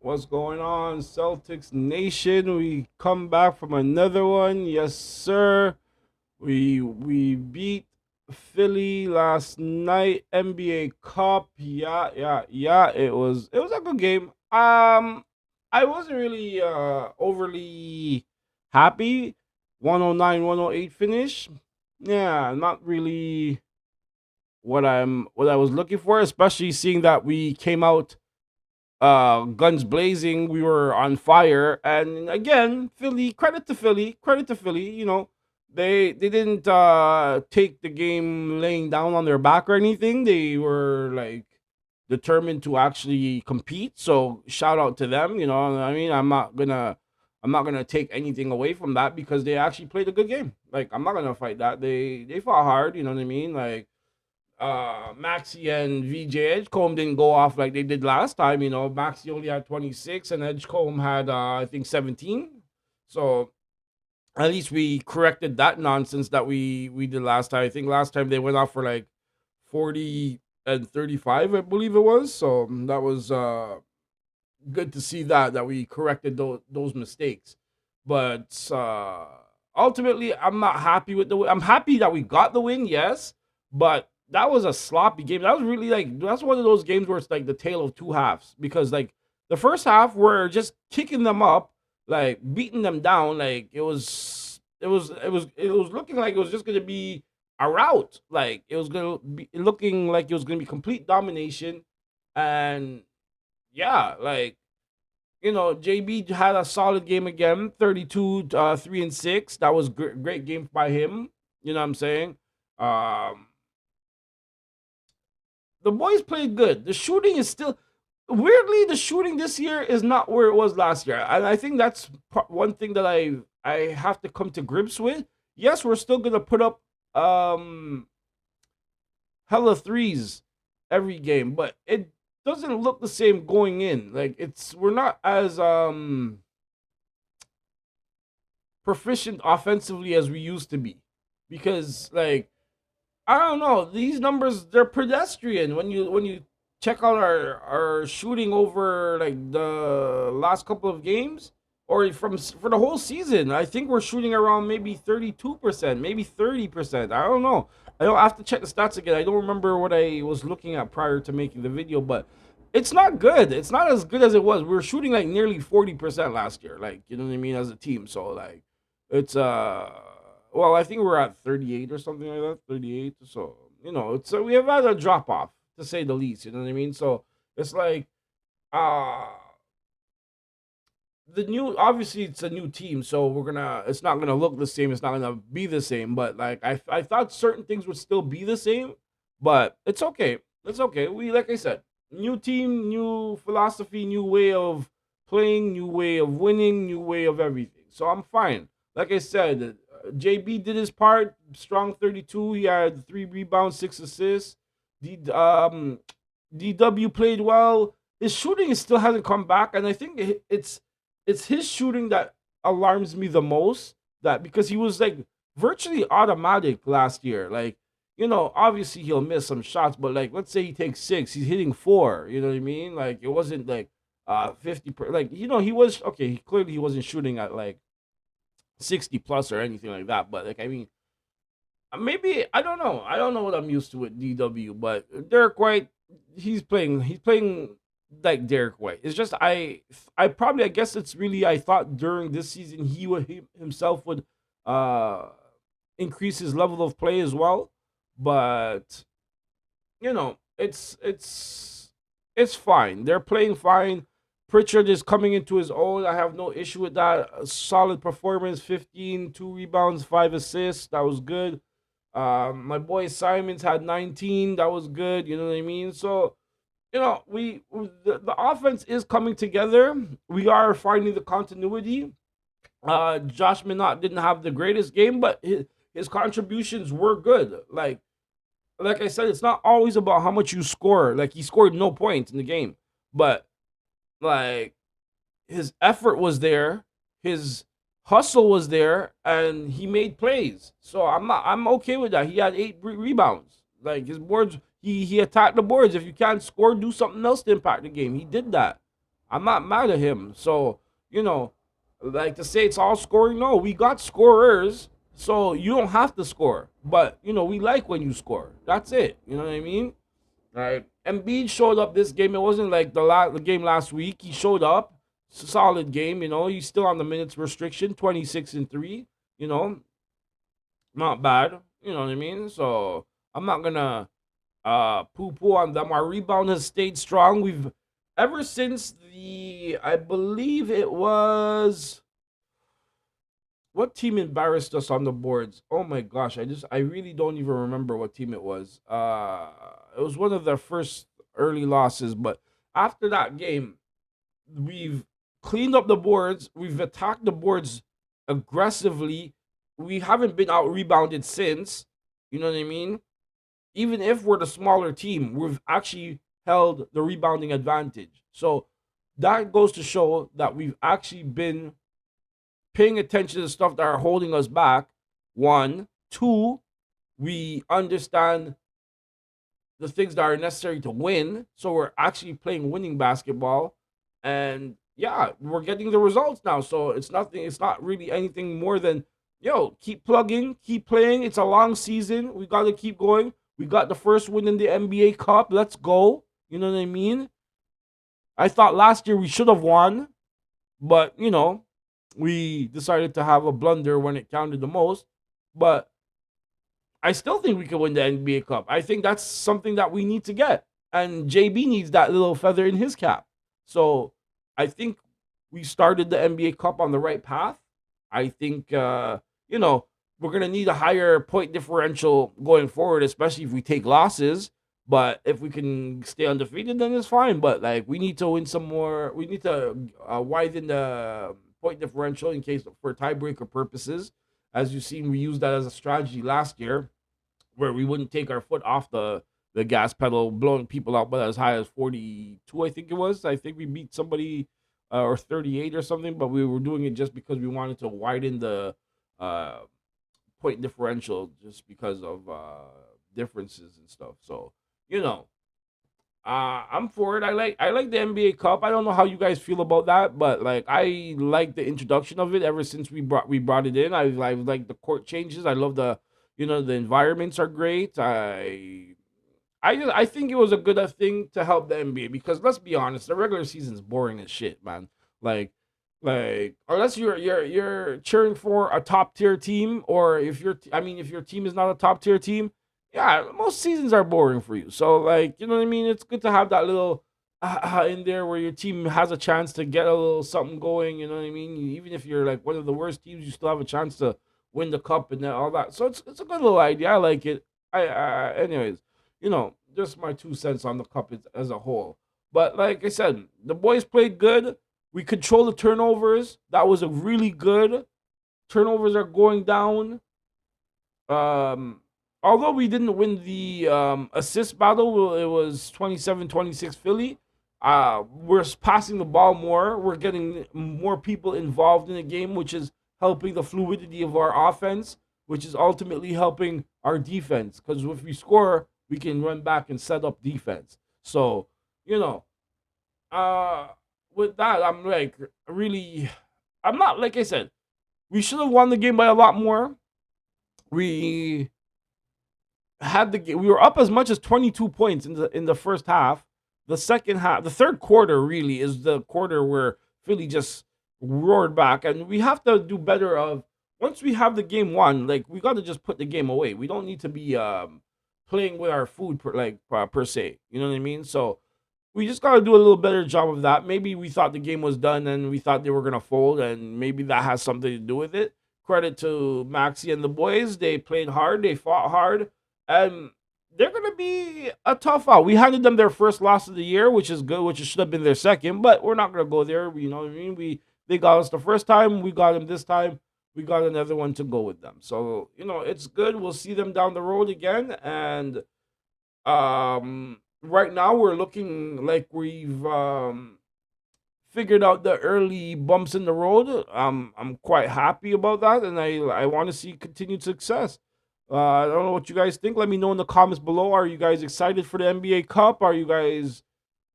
What's going on, Celtics Nation? We come back from another one. Yes, sir. We beat Philly last night, NBA Cup. Yeah. It was a good game. I wasn't really overly happy. 109, 108 finish. Yeah, not really what I was looking for, especially seeing that we came out guns blazing. We were on fire, and again, credit to Philly. They didn't take the game laying down on their back or anything. They were like determined to actually compete. So shout out to them. You know, what I mean, I'm not gonna take anything away from that because they actually played a good game. Like I'm not gonna fight that. They fought hard. You know what I mean? Like Maxi and VJ Edgecombe didn't go off like they did last time. Maxi only had 26 and Edgecombe had I think 17. So at least we corrected that nonsense that we did last time. I think last time they went off for like 40 and 35, I believe it was. So that was good to see that we corrected those mistakes. But ultimately, I'm not happy with the win. I'm happy that we got the win, yes, but that was a sloppy game. That was really like that's one of those games where it's like the tale of two halves because like the first half we're just kicking them up, like beating them down, like it was looking like it was just gonna be a rout. Like it was gonna be looking like it was gonna be complete domination, and yeah, like JB had a solid game again, 32, 3 and 6. That was great game by him. You know what I'm saying? Um, the boys played good. The shooting is still weirdly the shooting this year is not where it was last year, and I think that's one thing that I have to come to grips with. Yes, we're still gonna put up um hella threes every game, but it doesn't look the same going in. Like we're not as proficient offensively as we used to be. Because like I don't know, these numbers they're pedestrian when you check out our shooting over like the last couple of games or for the whole season. I think we're shooting around maybe 32%, maybe 30%. I don't know. I don't have to check the stats again. I don't remember what I was looking at prior to making the video, but it's not good. It's not as good as it was. We were shooting like nearly 40% last year, like you know what I mean, as a team. So like it's well, I think we're at 38 or something like that, 38. So, we have had a drop off to say the least, you know what I mean? So, it's like uh the new obviously it's a new team, so it's not going to look the same, it's not going to be the same, but like I thought certain things would still be the same, but it's okay. It's okay. We like I said, new team, new philosophy, new way of playing, new way of winning, new way of everything. So I'm fine. Like I said, JB did his part, strong 32. He had 3 rebounds, 6 assists. DW played well. His shooting still hasn't come back, and I think it's his shooting that alarms me the most. That because he was like virtually automatic last year. Like obviously he'll miss some shots, but like let's say he takes six, he's hitting four. You know what I mean? Like it wasn't like 50 like he was okay. Clearly he wasn't shooting at like 60 plus or anything like that. But like I mean, maybe I don't know. I don't know what I'm used to with DW, but Derek White, he's playing like Derek White. It's just I guess it's really I thought during this season he himself would uh increase his level of play as well. But it's fine. They're playing fine. Pritchard is coming into his own. I have no issue with that. A solid performance, 15, 2 rebounds, 5 assists. That was good. My boy Simons had 19. That was good. You know what I mean? So, the offense is coming together. We are finding the continuity. Josh Minot didn't have the greatest game, but his contributions were good. Like I said, it's not always about how much you score. Like he scored no points in the game, but like his effort was there, his hustle was there, and he made plays. So I'm okay with that. He had 8 rebounds. Like his boards, he attacked the boards. If you can't score, do something else to impact the game. He did that. I'm not mad at him. So, you know, like to say it's all scoring, no, we got scorers, so you don't have to score. But, we like when you score. That's it. You know what I mean? Right. Embiid showed up this game. It wasn't like the game last week. He showed up. It's a solid game. He's still on the minutes restriction, 26-3. You know, not bad. You know what I mean? So I'm not gonna poo poo on them. Our rebound has stayed strong. We've ever since I believe it was, what team embarrassed us on the boards? Oh my gosh, I really don't even remember what team it was. It was one of their first early losses, but after that game, we've cleaned up the boards. We've attacked the boards aggressively. We haven't been out rebounded since. You know what I mean? Even if we're the smaller team, we've actually held the rebounding advantage. So that goes to show that we've actually been paying attention to the stuff that are holding us back. One, two, we understand the things that are necessary to win. So we're actually playing winning basketball. And yeah, we're getting the results now. So it's not really anything more than, keep plugging, keep playing. It's a long season. We got to keep going. We got the first win in the NBA Cup. Let's go. You know what I mean? I thought last year we should have won, but we decided to have a blunder when it counted the most. But I still think we can win the NBA Cup. I think that's something that we need to get. And JB needs that little feather in his cap. So I think we started the NBA Cup on the right path. I think, we're going to need a higher point differential going forward, especially if we take losses. But if we can stay undefeated, then it's fine. But we need to win some more. We need to widen the point differential in case for tiebreaker purposes. As you've seen, we used that as a strategy last year, where we wouldn't take our foot off the gas pedal, blowing people out, but as high as 42, I think it was. I think we beat somebody or 38 or something, but we were doing it just because we wanted to widen the point differential, just because of differences and stuff. So I'm for it. I like the NBA Cup. I don't know how you guys feel about that, but I like the introduction of it ever since we brought it in. I like the court changes. I love the environments are great. I think it was a good thing to help the NBA, because let's be honest, the regular season is boring as shit, man. Like unless you're cheering for a top tier team, or if your team is not a top tier team, yeah, most seasons are boring for you. So you know what I mean. It's good to have that little in there where your team has a chance to get a little something going. You know what I mean. Even if you're one of the worst teams, you still have a chance to win the cup and all that. So it's a good little idea. I like it. Anyways, just my 2 cents on the cup as a whole. But like I said, the boys played good. We control the turnovers. That was a really good. Turnovers are going down. Although we didn't win the assist battle, it was 27-26 Philly. We're passing the ball more. We're getting more people involved in the game, which is helping the fluidity of our offense, which is ultimately helping our defense. Because if we score, we can run back and set up defense. So, with that, I'm I'm not, like I said, we should have won the game by a lot more. We were up as much as 22 points in the first half. The second half, the third quarter really is the quarter where Philly just roared back, and we have to do better of once we have the game won, we got to just put the game away. We don't need to be playing with our food per se. You know what I mean? So we just got to do a little better job of that. Maybe we thought the game was done and we thought they were going to fold, and maybe that has something to do with it. Credit to Maxi and the boys. They played hard. They fought hard. And they're going to be a tough out. We handed them their first loss of the year, which is good, which should have been their second, but we're not going to go there. You know what I mean? They got us the first time. We got them this time. We got another one to go with them. So, it's good. We'll see them down the road again. And right now we're looking like we've figured out the early bumps in the road. I'm quite happy about that, and I want to see continued success. I don't know what you guys think. Let me know in the comments below. Are you guys excited for the NBA Cup? Are you guys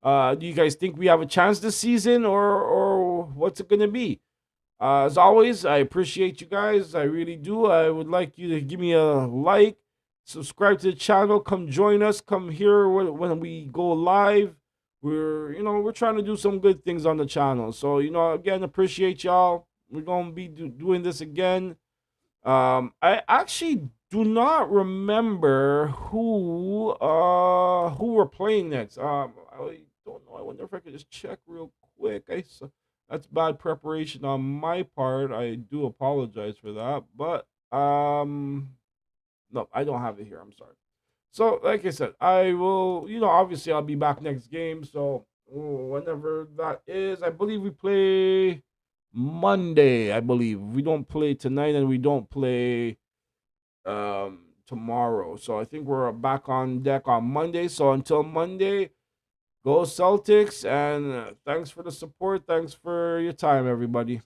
Do you guys think we have a chance this season, or what's it gonna be? As always, I appreciate you guys. I really do. I would like you to give me a like, subscribe to the channel, come join us, come here when we go live. We're trying to do some good things on the channel. So, again, appreciate y'all. We're gonna be doing this again. I actually do not remember who we're playing next. I don't know. I wonder if I could just check real quick. That's bad preparation on my part. I do apologize for that, but no, I don't have it here. I'm sorry. So, like I said, I will. Obviously, I'll be back next game. So, whenever that is, I believe we play Monday. I believe we don't play tonight, and we don't play tomorrow. So I think we're back on deck on Monday. So until Monday, go Celtics, and thanks for the support. Thanks for your time, everybody.